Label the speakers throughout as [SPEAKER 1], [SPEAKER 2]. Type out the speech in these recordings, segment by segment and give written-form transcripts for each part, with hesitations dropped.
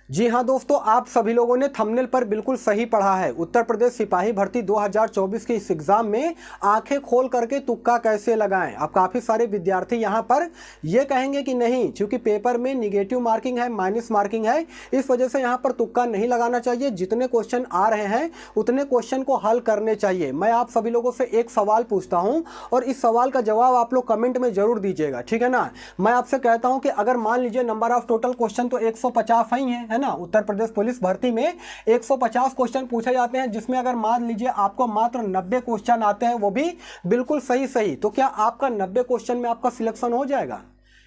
[SPEAKER 1] जी हाँ दोस्तों, आप सभी लोगों ने थंबनेल पर बिल्कुल सही पढ़ा है। उत्तर प्रदेश सिपाही भर्ती 2024 के इस एग्जाम में आंखें खोल करके तुक्का कैसे लगाएं। अब काफ़ी सारे विद्यार्थी यहां पर ये कहेंगे कि नहीं, क्योंकि पेपर में निगेटिव मार्किंग है, माइनस मार्किंग है, इस वजह से यहां पर तुक्का नहीं लगाना चाहिए। जितने क्वेश्चन आ रहे हैं उतने क्वेश्चन को हल करने चाहिए। मैं आप सभी लोगों से एक सवाल पूछता हूँ और इस सवाल का जवाब आप लोग कमेंट में जरूर दीजिएगा, ठीक है ना। मैं आपसे कहता हूँ कि अगर मान लीजिए नंबर ऑफ टोटल क्वेश्चन तो 150 ही है ना। उत्तर प्रदेश पुलिस भर्ती में 150 क्वेश्चन पूछे जाते हैं, जिसमें अगर मान लीजिए आपको मात्र 90 क्वेश्चन आते हैं, वो भी बिल्कुल सही, तो क्या आपका 90 क्वेश्चन में आपका सिलेक्शन हो जाएगा?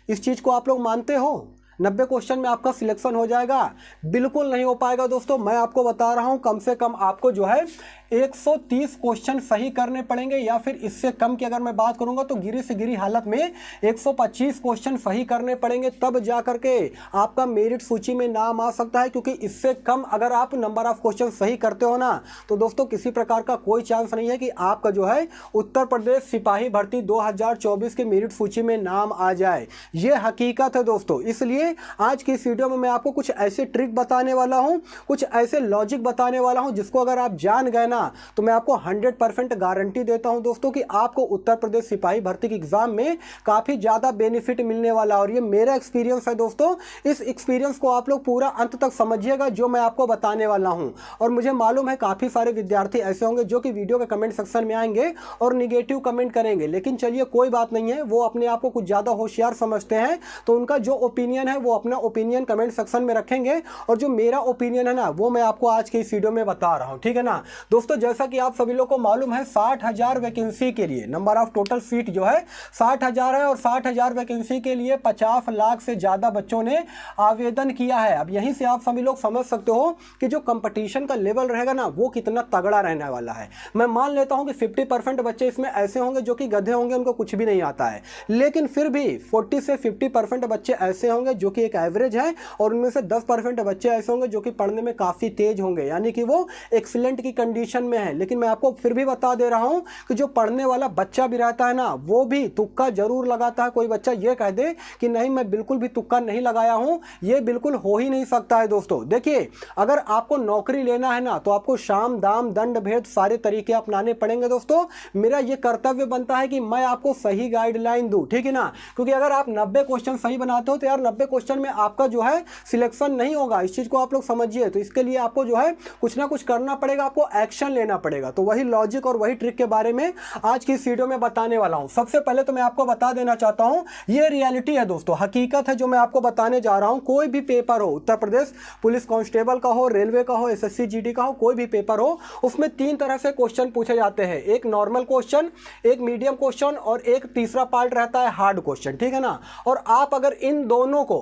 [SPEAKER 1] इस चीज को आप लोग मानते हो? 90 क्वेश्चन में आपका सिलेक्शन हो जाएगा? बिल्कुल नहीं हो पाएगा दोस्तों। मैं आपको बता रहा हूं, कम से कम आपको जो है 130 क्वेश्चन सही करने पड़ेंगे, या फिर इससे कम की अगर मैं बात करूंगा तो गिरी से गिरी हालत में 125 क्वेश्चन सही करने पड़ेंगे, तब जा करके आपका मेरिट सूची में नाम आ सकता है। क्योंकि इससे कम अगर आप नंबर ऑफ क्वेश्चन सही करते हो ना, तो दोस्तों किसी प्रकार का कोई चांस नहीं है कि आपका जो है उत्तर प्रदेश सिपाही भर्ती 2024 के मेरिट सूची में नाम आ जाए। यह हकीकत है दोस्तों। इसलिए आज की इस वीडियो में मैं आपको कुछ ऐसे ट्रिक बताने वाला हूं, कुछ ऐसे लॉजिक बताने वाला हूं, जिसको अगर आप जान गए ना, तो मैं आपको 100% गारंटी देता हूं दोस्तों कि आपको उत्तर प्रदेश सिपाही भर्ती के एग्जाम में काफी ज्यादा बेनिफिट मिलने वाला। और ये मेरा एक्सपीरियंस है दोस्तों। इस एक्सपीरियंस को आप लोग पूरा अंत तक समझिएगा जो मैं आपको बताने वाला हूं। और मुझे मालूम है काफी सारे विद्यार्थी ऐसे होंगे जो कि वीडियो के कमेंट सेक्शन में आएंगे और निगेटिव कमेंट करेंगे, लेकिन चलिए कोई बात नहीं है, वो अपने आप को कुछ ज्यादा होशियार समझते हैं, तो उनका जो ओपिनियन है वो अपना ओपिनियन कमेंट सेक्शन में रखेंगे, और जो मेरा ओपिनियन है ना वो मैं आपको आज के इस वीडियो में बता रहा हूं, ठीक है ना दोस्तों। जैसा कि आप सभी लोग को मालूम है, 60,000 वैकेंसी के लिए नंबर ऑफ टोटल सीट जो है 60,000 है, और 60,000 वैकेंसी के लिए 50 लाख से ज्यादा बच्चों ने आवेदन किया है। अब यहीं से आप सभी लोग समझ सकते हो कि जो कंपटीशन का लेवल रहेगा ना वो कितना तगड़ा रहने वाला है। मैं मान लेता हूं कि 50% बच्चे इसमें ऐसे होंगे जो कि गधे होंगे, उनको कुछ भी नहीं आता है, लेकिन फिर भी 40 से 50% बच्चे ऐसे होंगे जो कि एक एवरेज है, और उनमें से 10% बच्चे ऐसे होंगे जो कि पढ़ने में काफी तेज होंगे, यानी कि वो एक्सीलेंट की कंडीशन में है। लेकिन मैं आपको फिर भी बता दे रहा हूं कि जो पढ़ने वाला बच्चा भी रहता है ना, वो भी तुक्का जरूर लगाता है। कोई बच्चा ये कह दे कि नहीं मैं बिल्कुल भी तुक्का नहीं लगाया हूं, ये बिल्कुल हो ही नहीं सकता है दोस्तों। देखिए, अगर आपको नौकरी लेना है ना, तो आपको शाम दाम दंड भेद सारे तरीके अपनाने पड़ेंगे दोस्तों। मेरा ये कर्तव्य बनता है कि मैं आपको सही गाइडलाइन दूं, ठीक है ना। क्योंकि अगर आप 90 क्वेश्चन सही बनाते हो तो यार 90 क्वेश्चन में आपका जो है सिलेक्शन नहीं होगा, इस चीज को आप लोग समझिए। तो इसके लिए आपको जो है कुछ ना कुछ करना पड़ेगा, आपको एक्शन लेना पड़ेगा। तो वही लॉजिक और वही ट्रिक के बारे में आज की इस वीडियो में बताने वाला हूं। सबसे पहले तो मैं आपको बता देना चाहता हूं, ये रियलिटी है दोस्तों, हकीकत है जो मैं आपको बताने जा रहा हूं। कोई भी पेपर हो, उत्तर प्रदेश पुलिस कांस्टेबल का हो, रेलवे का हो, एसएससी जीडी का हो, कोई भी पेपर हो, उसमें 3 तरह से क्वेश्चन पूछे जाते हैं। एक नॉर्मल क्वेश्चन, एक मीडियम क्वेश्चन, और एक तीसरा पार्ट रहता है हार्ड क्वेश्चन, ठीक है ना। और आप अगर इन दोनों को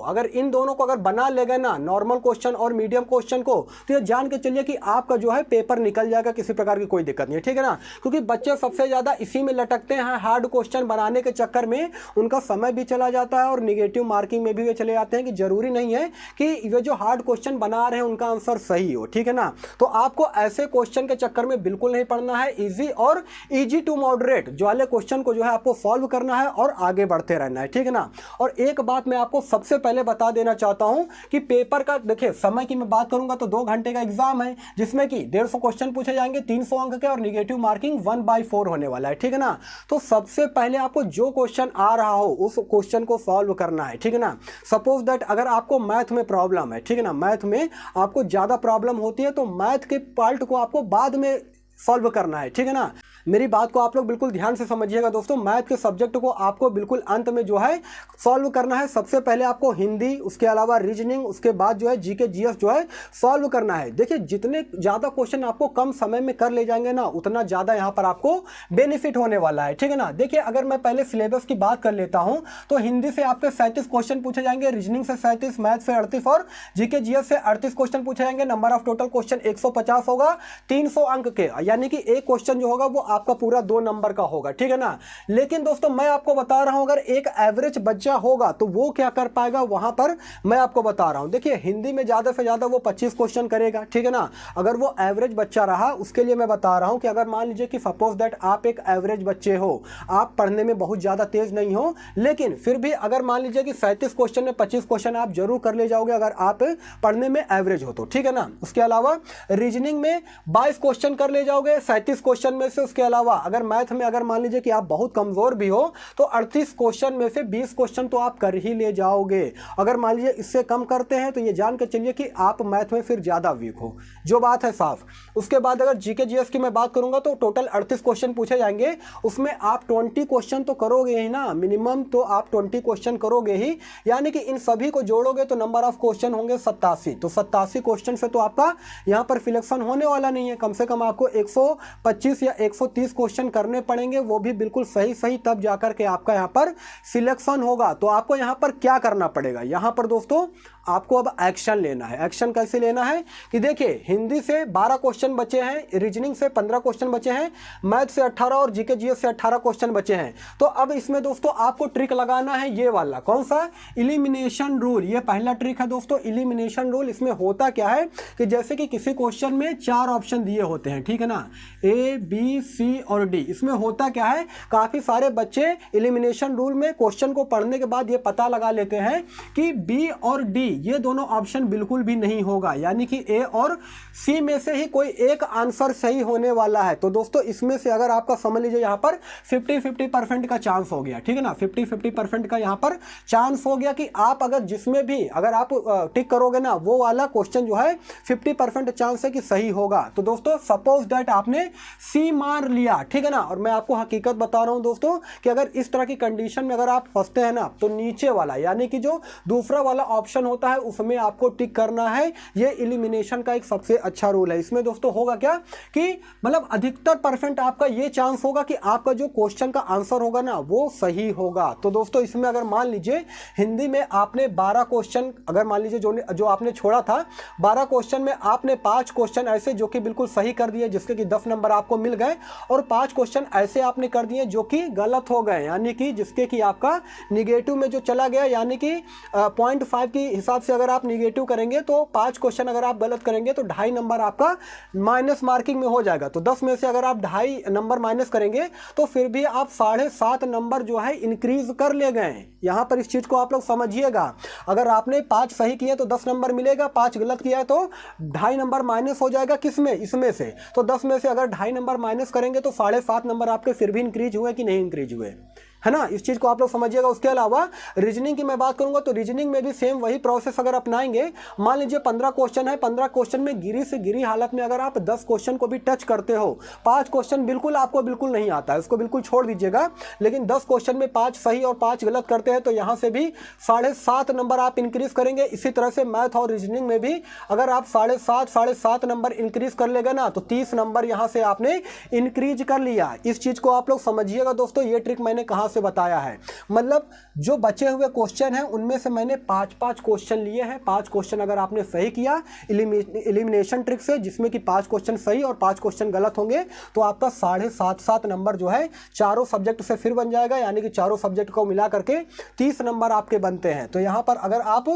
[SPEAKER 1] अगर बना ले गए ना, नॉर्मल क्वेश्चन और मीडियम क्वेश्चन को, तो ये जान के चलिए कि आपका जो है पेपर निकल जाएगा, किसी प्रकार की कोई दिक्कत नहीं है, ठीक है ना। क्योंकि बच्चे सबसे ज्यादा इसी में लटकते हैं, हार्ड क्वेश्चन बनाने के चक्कर में उनका समय भी चला जाता है और निगेटिव मार्किंग में भी वे चले जाते हैं कि जरूरी नहीं है कि वे जो हार्ड क्वेश्चन बना रहे हैं उनका आंसर सही हो, ठीक है ना। तो आपको ऐसे क्वेश्चन के चक्कर में बिल्कुल नहीं पढ़ना है। इजी और इजी टू मॉडरेट जो वाले क्वेश्चन को जो है आपको सॉल्व करना है और आगे बढ़ते रहना है, ठीक है ना। और एक बात मैं आपको सबसे पहले बता देना चाहता हूं कि पेपर का देखिए समय की मैं बात करूंगा तो 2 घंटे का एग्जाम है, जिसमें कि 150 क्वेश्चन पूछे जाएंगे, 300 अंक के, और निगेटिव मार्किंग 1/4 होने वाला है, ठीक है ना। तो सबसे पहले आपको जो क्वेश्चन आ रहा हो उस क्वेश्चन को सॉल्व करना है, ठीक है ना। सपोज दैट अगर आपको मैथ में प्रॉब्लम है, ठीक है ना, मैथ में आपको ज्यादा प्रॉब्लम होती है, तो मैथ के पार्ट को आपको बाद में सॉल्व करना है, ठीक है ना। मेरी बात को आप लोग बिल्कुल ध्यान से समझिएगा दोस्तों। मैथ के सब्जेक्ट को आपको बिल्कुल अंत में जो है सॉल्व करना है। सबसे पहले आपको हिंदी, उसके अलावा रीजनिंग, उसके बाद जो है जीके जीएस जो है सॉल्व करना है। देखिए, जितने ज़्यादा क्वेश्चन आपको कम समय में कर ले जाएंगे ना, उतना ज़्यादा यहाँ पर आपको बेनिफिट होने वाला है, ठीक है ना। देखिए, अगर मैं पहले सिलेबस की बात कर लेता हूँ तो हिंदी से आपके 37 क्वेश्चन पूछे जाएंगे, रीजनिंग से 37, मैथ से 38 और जीके जीएस से 38 क्वेश्चन पूछे जाएंगे। नंबर ऑफ टोटल क्वेश्चन 150 होगा, 300 अंक के, यानी कि एक क्वेश्चन जो होगा वो आपका पूरा 2 नंबर का होगा, ठीक है ना। लेकिन दोस्तों मैं आपको बता रहा हूं, अगर एक एवरेज बच्चा होगा तो वो क्या कर पाएगा, वहां पर मैं आपको बता रहा हूं। देखिए हिंदी में ज्यादा से ज्यादा वो 25 क्वेश्चन करेगा, ठीक है ना। अगर वो एवरेज बच्चा रहा, उसके लिए मैं बता रहा हूं कि अगर मान लीजिए कि सपोज दैट आप एक एवरेज बच्चे हो, आप पढ़ने में बहुत ज्यादा तेज नहीं हो, लेकिन फिर भी अगर मान लीजिए कि 37 क्वेश्चन में 25 क्वेश्चन आप जरूर कर ले जाओगे अगर आप पढ़ने में एवरेज हो तो, ठीक है ना। उसके अलावा रीजनिंग में 22 क्वेश्चन कर ले जाओगे 37 क्वेश्चन में से। उसके अलावा अगर मैथ में अगर मान लीजिए कि आप बहुत कमजोर भी हो तो 38 क्वेश्चन में से 20 क्वेश्चन तो आप कर ही ले जाओगे। अगर मान लीजिए इससे कम करते हैं तो ये जान के चलिए कि आप मैथ में फिर ज्यादा वीक हो, जो बात है साफ। उसके बाद अगर जीके जीएस की मैं बात करूंगा तो टोटल 38 क्वेश्चन पूछे जाएंगे, उसमें आप 20 क्वेश्चन तो करोगे ही ना, मिनिमम तो आप 20 क्वेश्चन करोगे ही, यानी कि इन सभी को जोड़ोगे तो नंबर ऑफ क्वेश्चन होंगे 87। तो 87 क्वेश्चन से तो आपका यहां पर सिलेक्शन होने वाला नहीं है, कम से कम आपको 125 या 130 क्वेश्चन करने पड़ेंगे, वो भी बिल्कुल सही सही, तब जाकर के आपका यहां पर सिलेक्शन होगा। तो आपको यहां पर क्या करना पड़ेगा, यहां पर दोस्तों आपको अब एक्शन लेना है। एक्शन कैसे लेना है कि देखिए हिंदी से 12 क्वेश्चन बचे हैं, रीजनिंग से 15 क्वेश्चन बचे हैं, मैथ से 18 और जीके जीएस से 18 क्वेश्चन बचे हैं। तो अब इसमें दोस्तों आपको ट्रिक लगाना है, ये वाला कौन सा, इलिमिनेशन रूल। ये पहला ट्रिक है दोस्तों, इलिमिनेशन रूल। इसमें होता क्या है कि जैसे कि किसी क्वेश्चन में 4 ऑप्शन दिए होते हैं, ठीक है ना, ए बी सी और डी। इसमें होता क्या है, काफी सारे बच्चे इलिमिनेशन रूल में क्वेश्चन को पढ़ने के बाद ये पता लगा लेते हैं कि बी और डी ये दोनों ऑप्शन बिल्कुल भी नहीं होगा, यानी कि ए और सी में से ही कोई एक आंसर सही होने वाला है। तो दोस्तों इसमें से अगर आपका समझ लीजिए यहां पर 50-50% का चांस हो गया, ठीक है ना, 50-50% का यहां पर चांस हो गया कि आप अगर जिसमें भी अगर आप टिक करोगे ना, वो वाला क्वेश्चन जो है 50% चांस है कि सही होगा। तो दोस्तों सपोज दैट आपने सी मार लिया, ठीक है ना, और मैं आपको हकीकत बता रहा हूं दोस्तों कि अगर इस तरह की कंडीशन में अगर आप फंसते हैं ना, तो नीचे वाला यानी कि जो दूसरा वाला ऑप्शन होता है उसमें आपको टिक करना है। ये इलिमिनेशन का एक सबसे अच्छा रूल है। इसमें दोस्तों होगा क्या कि मतलब अधिकतर परसेंट आपका ये चांस होगा कि आपका जो क्वेश्चन का आंसर होगा ना वो सही होगा। तो दोस्तों इसमें अगर मान लीजिए हिंदी में आपने 12 क्वेश्चन, अगर मान लीजिए जो आपने छोड़ा था 12 क्वेश्चन में आपने 5 क्वेश्चन ऐसे जो कि बिल्कुल सही कर दिए, जिसके कि 10 नंबर आपको मिल गए, और 5 क्वेश्चन ऐसे आपने कर दिए जो कि गलत हो गए, यानी कि जिसके कि आपका निगेटिव में जो चला गया, यानी कि 0.5 की हिसाब से अगर आप निगेटिव करेंगे तो 5 क्वेश्चन अगर आप गलत करेंगे तो 2.5 नंबर आपका माइनस मार्किंग में हो जाएगा। तो 10 में से अगर आप 2.5 नंबर माइनस करेंगे तो फिर भी आप 7.5 नंबर जो है इंक्रीज कर ले गए। यहां पर इस चीज को आप लोग समझिएगा, अगर आपने 5 सही किए तो 10 नंबर मिलेगा, 5 गलत किया है तो 2.5 नंबर माइनस हो जाएगा, किसमें, इसमें से। तो 10 में से अगर 2.5 नंबर माइनस करेंगे तो 7.5 नंबर आपके फिर भी इंक्रीज हुए कि नहीं इंक्रीज हुए, है ना, इस चीज को आप लोग समझिएगा। उसके अलावा रीजनिंग की मैं बात करूंगा तो रीजनिंग में भी सेम वही प्रोसेस अगर अपनाएंगे, मान लीजिए 15 क्वेश्चन है, 15 क्वेश्चन में गिरी से गिरी हालत में अगर आप 10 क्वेश्चन को भी टच करते हो, 5 क्वेश्चन बिल्कुल आपको बिल्कुल नहीं आता है, उसको बिल्कुल छोड़ दीजिएगा, लेकिन 10 क्वेश्चन में 5 सही और 5 गलत करते हैं तो यहां से भी 7.5 नंबर आप इंक्रीज करेंगे। इसी तरह से मैथ और रीजनिंग में भी अगर आप 7.5 नंबर इंक्रीज कर लेगा ना तो 30 नंबर यहां से आपने इंक्रीज कर लिया। इस चीज को आप लोग समझिएगा दोस्तों। ये ट्रिक मैंने कहां से बताया है, मतलब जो बचे हुए क्वेश्चन हैं उनमें से मैंने 5-5 क्वेश्चन लिए हैं। 5 क्वेश्चन अगर आपने सही किया एलिमिनेशन ट्रिक से, जिसमें कि 5 क्वेश्चन सही और 5 क्वेश्चन गलत होंगे, तो आपका 7.5 नंबर जो है चारों सब्जेक्ट से फिर बन जाएगा, यानी कि चारों सब्जेक्ट को मिला करके 30 नंबर आपके बनते हैं। तो यहां पर अगर आप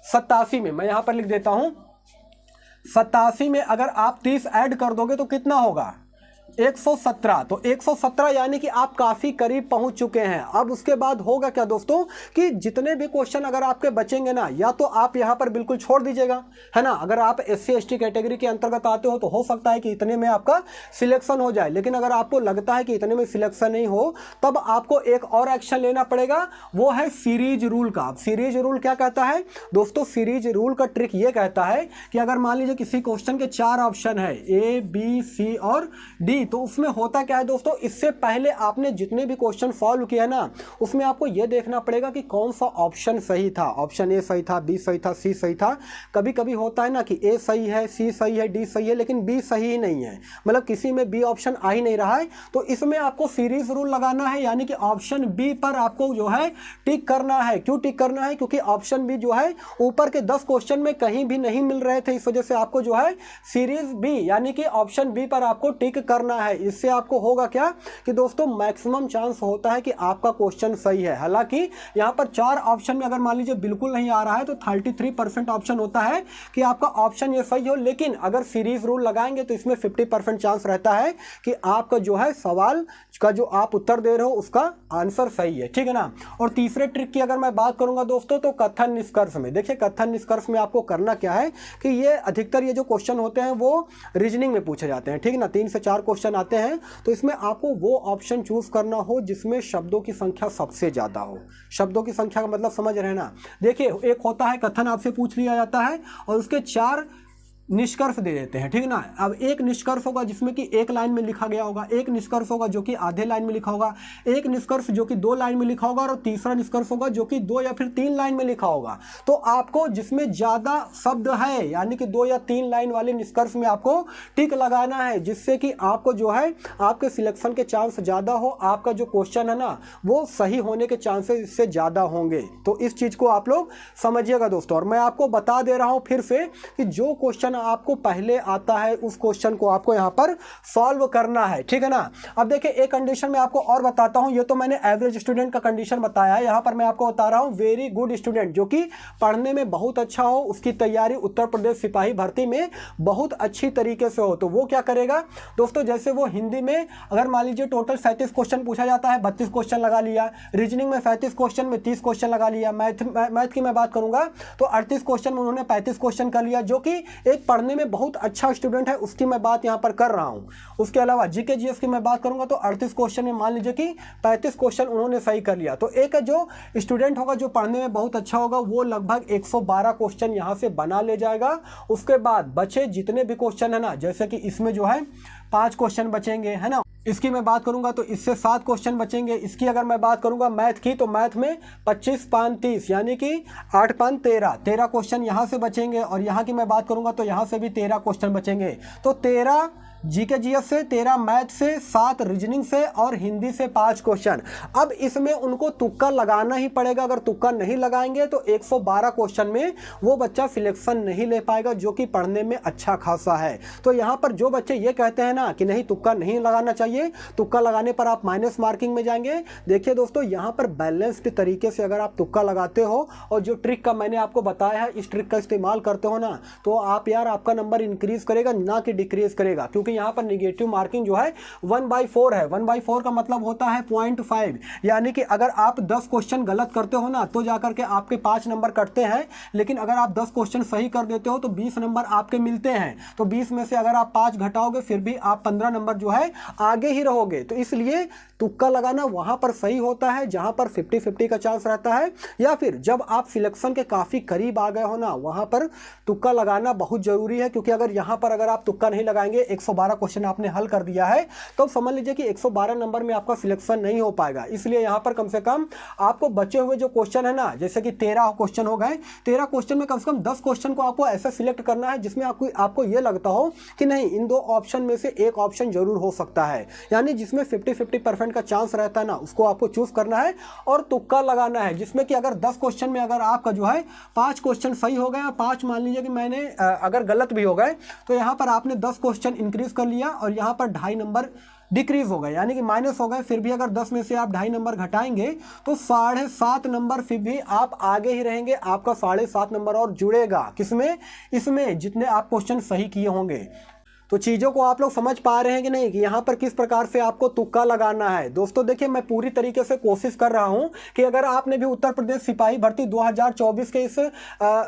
[SPEAKER 1] 87 में, मैं यहां पर लिख देता हूं, 87 में अगर आप 30 ऐड कर दोगे तो कितना होगा, 117। तो 117 यानी कि आप काफी करीब पहुंच चुके हैं। अब उसके बाद होगा क्या दोस्तों कि जितने भी क्वेश्चन अगर आपके बचेंगे ना, या तो आप यहां पर बिल्कुल छोड़ दीजिएगा, है ना, अगर आप SC ST कैटेगरी के अंतर्गत आते हो तो हो सकता है कि इतने में आपका सिलेक्शन हो जाए, लेकिन अगर आपको लगता है कि इतने में सिलेक्शन नहीं हो तब आपको एक और एक्शन लेना पड़ेगा, वो है सीरीज रूल का। सीरीज रूल क्या कहता है दोस्तों, सीरीज रूल का ट्रिक ये कहता है कि अगर मान लीजिए किसी क्वेश्चन के 4 ऑप्शन है, A B C और D, तो उसमें होता क्या है दोस्तों, इससे पहले आपने जितने भी क्वेश्चन सॉल्व किया ना उसमें आपको यह देखना पड़ेगा कि कौन सा ऑप्शन सही था। ऑप्शन A सही था, B सही था, C सही था। कभी कभी होता है ना कि A सही है, C सही है, D सही है, लेकिन B सही ही नहीं है, मतलब किसी में B ऑप्शन आ ही नहीं रहा है। तो इसमें आपको सीरीज रूल लगाना है, यानी कि ऑप्शन B पर आपको जो है टिक करना है। क्यों टिक करना है, क्योंकि ऑप्शन B जो है ऊपर के 10 क्वेश्चन में कहीं भी नहीं मिल रहे थे, इस वजह से आपको जो है सीरीज B यानी कि ऑप्शन B पर आपको टिक करना करना है। इससे आपको होगा क्या कि दोस्तों मैक्सिमम चांस होता है कि आपका क्वेश्चन सही है। हालांकि यहाँ पर 4 ऑप्शन में अगर मान लीजिए बिल्कुल नहीं आ रहा है तो 33% ऑप्शन होता है कि आपका ऑप्शन ये सही हो, लेकिन अगर सीरीज रूल लगाएंगे तो इसमें 50% चांस रहता है कि आपका जो है सवाल का जो आप उत्तर दे रहे हो उसका आंसर सही है, ठीक है ना। और तीसरे ट्रिक की अगर मैं बात करूंगा दोस्तों तो कथन निष्कर्ष में, देखिए कथन निष्कर्ष में आपको करना क्या है कि ये अधिकतर ये जो क्वेश्चन होते हैं वो रीजनिंग में पूछे जाते हैं, ठीक है ना। 3 से 4 क्वेश्चन आते हैं तो इसमें आपको वो ऑप्शन चूज करना हो जिसमें शब्दों की संख्या सबसे ज्यादा हो। शब्दों की संख्या का मतलब समझ रहे हैं ना। देखिए एक होता है कथन, आपसे पूछ लिया जाता है और उसके 4 निष्कर्ष दे देते हैं, ठीक है ना। अब एक निष्कर्ष होगा जिसमें कि 1 लाइन में लिखा गया होगा, एक निष्कर्ष होगा जो कि आधे लाइन में लिखा होगा, एक निष्कर्ष जो कि 2 लाइन में लिखा होगा और तीसरा निष्कर्ष होगा जो कि 2 या फिर 3 लाइन में लिखा होगा। तो आपको जिसमें ज्यादा शब्द है यानी कि 2 या 3 लाइन वाले निष्कर्ष में आपको टिक लगाना है, जिससे कि आपको जो है आपके सिलेक्शन के चांस ज्यादा हो, आपका जो क्वेश्चन है ना वो सही होने के चांसेस इससे ज्यादा होंगे। तो इस चीज को आप लोग समझिएगा दोस्तों। और मैं आपको बता दे रहा हूं फिर से कि जो क्वेश्चन आपको पहले आता है उस क्वेश्चन को आपको यहां पर सॉल्व करना है, ठीक है ना। अब देखिए एक कंडीशन में आपको और बताता हूं, ये तो मैंने एवरेज स्टूडेंट का कंडीशन बताया है, यहां पर मैं आपको बता रहा हूं वेरी गुड स्टूडेंट जो कि पढ़ने में बहुत अच्छा हो, उसकी तैयारी उत्तर प्रदेश सिपाही भर्ती में बहुत अच्छी तरीके से हो। तो वो क्या करेगा दोस्तों, जैसे वो हिंदी में अगर मान लीजिए टोटल 37 क्वेश्चन पूछा जाता है, 32 क्वेश्चन लगा लिया, रीजनिंग में 35 क्वेश्चन में 30 क्वेश्चन लगा लिया, मैथ की मैं बात करूंगा तो 38 क्वेश्चन में उन्होंने 35 क्वेश्चन कर लिया, जो कि एक पढ़ने में बहुत अच्छा स्टूडेंट है उसकी मैं बात यहां पर कर रहा हूं। उसके अलावा जीके जीएस की मैं बात करूंगा तो 38 क्वेश्चन में मान लीजिए कि 35 क्वेश्चन उन्होंने सही कर लिया। तो एक जो स्टूडेंट होगा जो पढ़ने में बहुत अच्छा होगा वो लगभग 112 क्वेश्चन यहां से बना ले जाएगा। उसके बाद बचे जितने भी क्वेश्चन है ना, जैसे कि इसमें जो है 5 क्वेश्चन बचेंगे, है ना, इसकी मैं बात करूंगा तो इससे 7 क्वेश्चन बचेंगे। इसकी अगर मैं बात करूंगा मैथ की तो मैथ में 25 5 30 यानी कि 8 5 13 क्वेश्चन यहां से बचेंगे। और यहां की मैं बात करूंगा तो यहां से भी 13 क्वेश्चन बचेंगे। तो 13 जीके जीएस से, 13 मैथ से, 7 रीजनिंग से और हिंदी से 5 क्वेश्चन। अब इसमें उनको तुक्का लगाना ही पड़ेगा, अगर तुक्का नहीं लगाएंगे तो 112 क्वेश्चन में वो बच्चा सिलेक्शन नहीं ले पाएगा जो कि पढ़ने में अच्छा खासा है। तो यहां पर जो बच्चे ये कहते हैं ना कि नहीं तुक्का नहीं लगाना चाहिए, तुक्का लगाने पर आप माइनस मार्किंग में जाएंगे, देखिए दोस्तों यहां पर बैलेंस्ड तरीके से अगर आप तुक्का लगाते हो और जो ट्रिक का मैंने आपको बताया है इस ट्रिक का इस्तेमाल करते हो ना, तो आप यार आपका नंबर इंक्रीज करेगा ना कि डिक्रीज करेगा। क्योंकि यहां पर नेगेटिव मार्किंग जो है 1/4 है। 1/4 का मतलब होता है 0.5, यानी कि अगर आप 10 क्वेश्चन गलत करते हो ना तो जाकर के आपके 5 नंबर कटते हैं, लेकिन अगर आप 10 क्वेश्चन सही कर देते हो तो 20 नंबर आपके मिलते हैं। तो 20 में से अगर आप 5 घटाओगे फिर भी आप 15 नंबर जो है आगे ही रहोगे। तो इसलिए तुक्का लगाना वहां पर सही होता है जहां पर 50-50 का चांस रहता है, या फिर जब आप सिलेक्शन के काफी करीब आ गए हो ना वहां पर तुक्का लगाना बहुत जरूरी है। क्योंकि अगर यहां पर अगर आप तुक्का नहीं लगाएंगे, 112 क्वेश्चन आपने हल कर दिया है तो समझ लीजिए कि 112 नंबर में आपका सिलेक्शन नहीं हो पाएगा। इसलिए यहां पर कम से कम आपको बचे हुए जो क्वेश्चन है ना, जैसे कि 13 क्वेश्चन हो गए, 13 क्वेश्चन में कम से कम 10 क्वेश्चन को आपको ऐसा सिलेक्ट करना है जिसमें आपको यह लगता हो कि नहीं इन 2 ऑप्शन में से एक ऑप्शन जरूर हो सकता है, यानी जिसमें 50-50% का चांस रहता है ना उसको आपको चूज करना है और तुक्का लगाना है। जिसमें कि अगर 10 क्वेश्चन में अगर आपका जो है 5 क्वेश्चन सही हो गए, 5 मान लीजिए कि मैंने अगर गलत भी हो गए तो यहां पर आपने 10 क्वेश्चन इंक्रीज कर लिया और यहां पर 2.5 नंबर डिक्रीज हो गए, यानी कि माइनस हो गए। फिर भी अगर 10 में से आप 2.5 नंबर घटाएंगे तो 7.5 नंबर फिर भी आप आगे ही रहेंगे, आपका 7.5 नंबर और जुड़ेगा किसमें, इसमें जितने आप क्वेश्चन सही किए होंगे। तो चीज़ों को आप लोग समझ पा रहे हैं कि नहीं कि यहाँ पर किस प्रकार से आपको तुक्का लगाना है। दोस्तों देखिए मैं पूरी तरीके से कोशिश कर रहा हूँ कि अगर आपने भी उत्तर प्रदेश सिपाही भर्ती 2024 के इस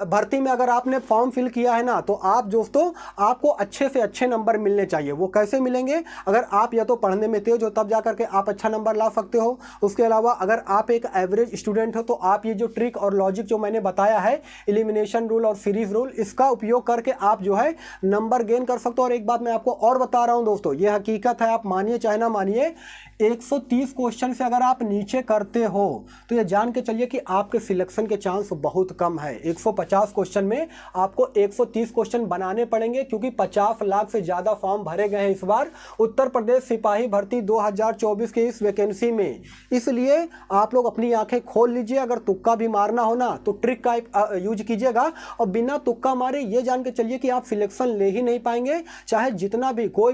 [SPEAKER 1] भर्ती में अगर आपने फॉर्म फिल किया है ना, तो आप दोस्तों आपको अच्छे से अच्छे नंबर मिलने चाहिए। वो कैसे मिलेंगे, अगर आप या तो पढ़ने में तेज हो तब जाकर के आप अच्छा नंबर ला सकते हो। उसके अलावा अगर आप एक एवरेज स्टूडेंट हो तो आप ये जो ट्रिक और लॉजिक जो मैंने बताया है, एलिमिनेशन रूल और सीरीज रूल, इसका उपयोग करके आप जो है नंबर गेन कर सकते हो। और एक बात मैं आपको और बता रहा हूं दोस्तों, यह हकीकत है, आप मानिए चाहे ना मानिए, 130 क्वेश्चन से अगर आप नीचे करते हो तो ये जान के चलिए कि आपके सिलेक्शन के चांस बहुत कम है। 150 क्वेश्चन में आपको 130 क्वेश्चन बनाने पड़ेंगे, क्योंकि 50 लाख से ज्यादा फॉर्म भरे गए हैं इस बार उत्तर प्रदेश सिपाही भर्ती 2024 के इस वैकेंसी में। इसलिए आप लोग अपनी आंखें खोल लीजिए, अगर तुक्का भी मारना हो ना तो ट्रिक का यूज कीजिएगा, और बिना तुक्का मारे ये जान के चलिए कि आप सिलेक्शन ले ही नहीं पाएंगे। चाहे चाहे जितना भी कोई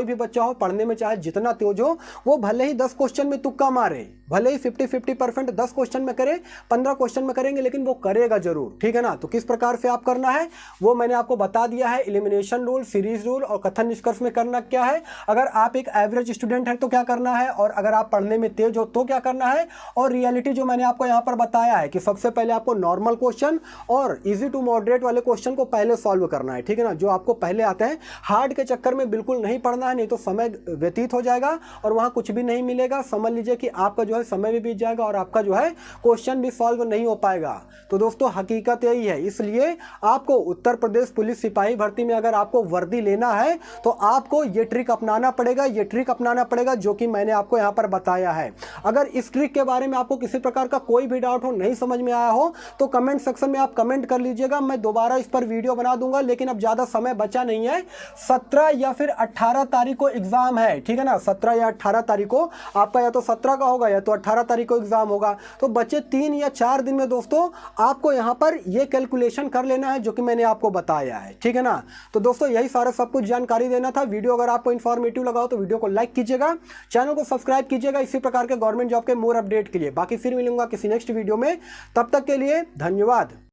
[SPEAKER 1] भी बच्चा हो पढ़ने में चाहे जितना तेज हो, वो भले ही 10 क्वेश्चन में तुक्का मारे, भले ही 50-50% 10 क्वेश्चन में करे, 15 क्वेश्चन में करेंगे, लेकिन वो करेगा जरूर, ठीक है ना। तो किस प्रकार से आप करना है वो मैंने आपको बता दिया है। एलिमिनेशन रूल, सीरीज रूल और कथन निष्कर्ष में करना क्या है, अगर आप एक एवरेज स्टूडेंट है तो क्या करना है, और अगर आप पढ़ने में तेज हो तो क्या करना है, और रियलिटी जो मैंने आपको यहाँ पर बताया है कि सबसे पहले आपको नॉर्मल क्वेश्चन और इजी टू मॉडरेट वाले क्वेश्चन को पहले सॉल्व करना है, ठीक है ना, जो आपको पहले आते हैं। हार्ड के चक्कर में बिल्कुल नहीं पढ़ना है, नहीं तो समय व्यतीत हो जाएगा और वहां कुछ भी नहीं मिलेगा। समझ लीजिए कि आपका जो है समय भी बीत जाएगा और आपका जो है क्वेश्चन भी सॉल्व नहीं हो पाएगा। तो दोस्तों हकीकत यही है, इसलिए आपको उत्तर प्रदेश पुलिस सिपाही भर्ती में अगर आपको वर्दी लेना है तो आपको ये ट्रिक अपनाना पड़ेगा, जो कि मैंने आपको यहाँ पर बताया है। अगर इस ट्रिक के बारे में आपको किसी प्रकार का कोई भी डाउट हो, नहीं समझ में आया हो, तो कमेंट सेक्शन में आप कमेंट कर लीजिएगा, मैं दोबारा इस पर वीडियो बना दूंगा। लेकिन अब ज्यादा समय बचा नहीं है, 17 या फिर 18 तारीख को एग्जाम है, ठीक है ना, 17 या 18 तारीख को आपका या तो 17 का होगा या तो 18 तारीख को एग्जाम होगा। तो बच्चे 3 या 4 दिन में दोस्तों आपको यहाँ पर ये कैलकुलेशन कर लेना है जो कि मैंने आपको बताया है, ठीक है ना। तो दोस्तों यही सारा सब कुछ जानकारी देना था। वीडियो अगर आपको इन्फॉर्मेटिव लगा हो तो वीडियो को लाइक कीजिएगा, चैनल को सब्सक्राइब कीजिएगा इसी प्रकार के गवर्नमेंट जॉब के मोर अपडेट के लिए। बाकी फिर मिलूंगा किसी नेक्स्ट वीडियो में, तब तक के लिए धन्यवाद।